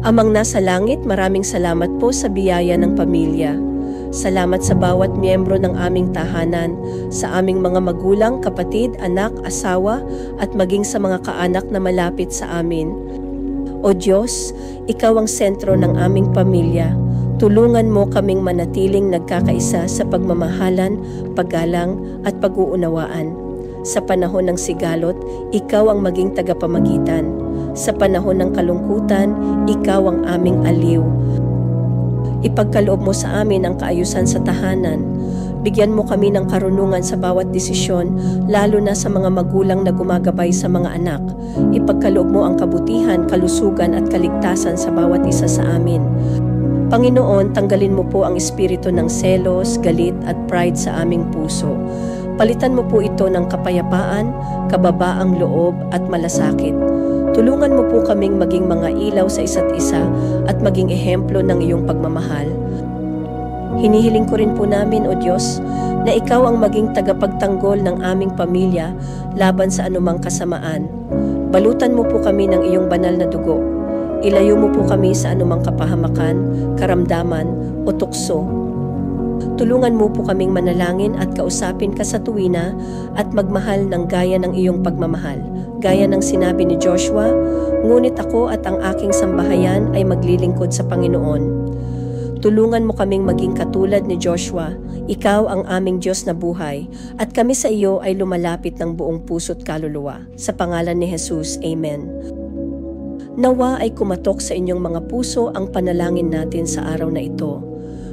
Amang nasa langit, maraming salamat po sa biyaya ng pamilya. Salamat sa bawat miyembro ng aming tahanan, sa aming mga magulang, kapatid, anak, asawa, at maging sa mga kaanak na malapit sa amin. O Diyos, Ikaw ang sentro ng aming pamilya. Tulungan mo kaming manatiling nagkakaisa sa pagmamahalan, paggalang, at pag-uunawaan. Sa panahon ng sigalot, Ikaw ang maging tagapamagitan. Sa panahon ng kalungkutan, Ikaw ang aming aliw. Ipagkaloob mo sa amin ang kaayusan sa tahanan. Bigyan mo kami ng karunungan sa bawat desisyon, lalo na sa mga magulang na gumagabay sa mga anak. Ipagkaloob mo ang kabutihan, kalusugan at kaligtasan sa bawat isa sa amin. Panginoon, tanggalin mo po ang espiritu ng selos, galit at pride sa aming puso. Palitan mo po ito ng kapayapaan, kababaang loob at malasakit. Tulungan mo po kaming maging mga ilaw sa isa't isa at maging ehemplo ng iyong pagmamahal. Hinihiling ko rin po namin, O Diyos, na Ikaw ang maging tagapagtanggol ng aming pamilya laban sa anumang kasamaan. Balutan mo po kami ng iyong banal na dugo. Ilayo mo po kami sa anumang kapahamakan, karamdaman o tukso. Tulungan mo po kaming manalangin at kausapin ka sa tuwina at magmahal ng gaya ng iyong pagmamahal. Gaya ng sinabi ni Joshua, ngunit ako at ang aking sambahayan ay maglilingkod sa Panginoon. Tulungan mo kaming maging katulad ni Joshua. Ikaw ang aming Diyos na buhay at kami sa iyo ay lumalapit ng buong puso't kaluluwa. Sa pangalan ni Jesus, Amen. Nawa ay kumatok sa inyong mga puso ang panalangin natin sa araw na ito.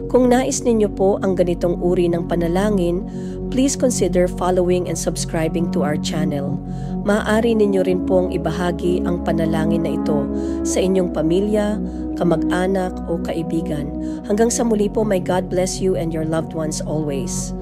Kung nais ninyo po ang ganitong uri ng panalangin, please consider following and subscribing to our channel. Maaari ninyo rin pong ibahagi ang panalangin na ito sa inyong pamilya, kamag-anak o kaibigan. Hanggang sa muli po, may God bless you and your loved ones always.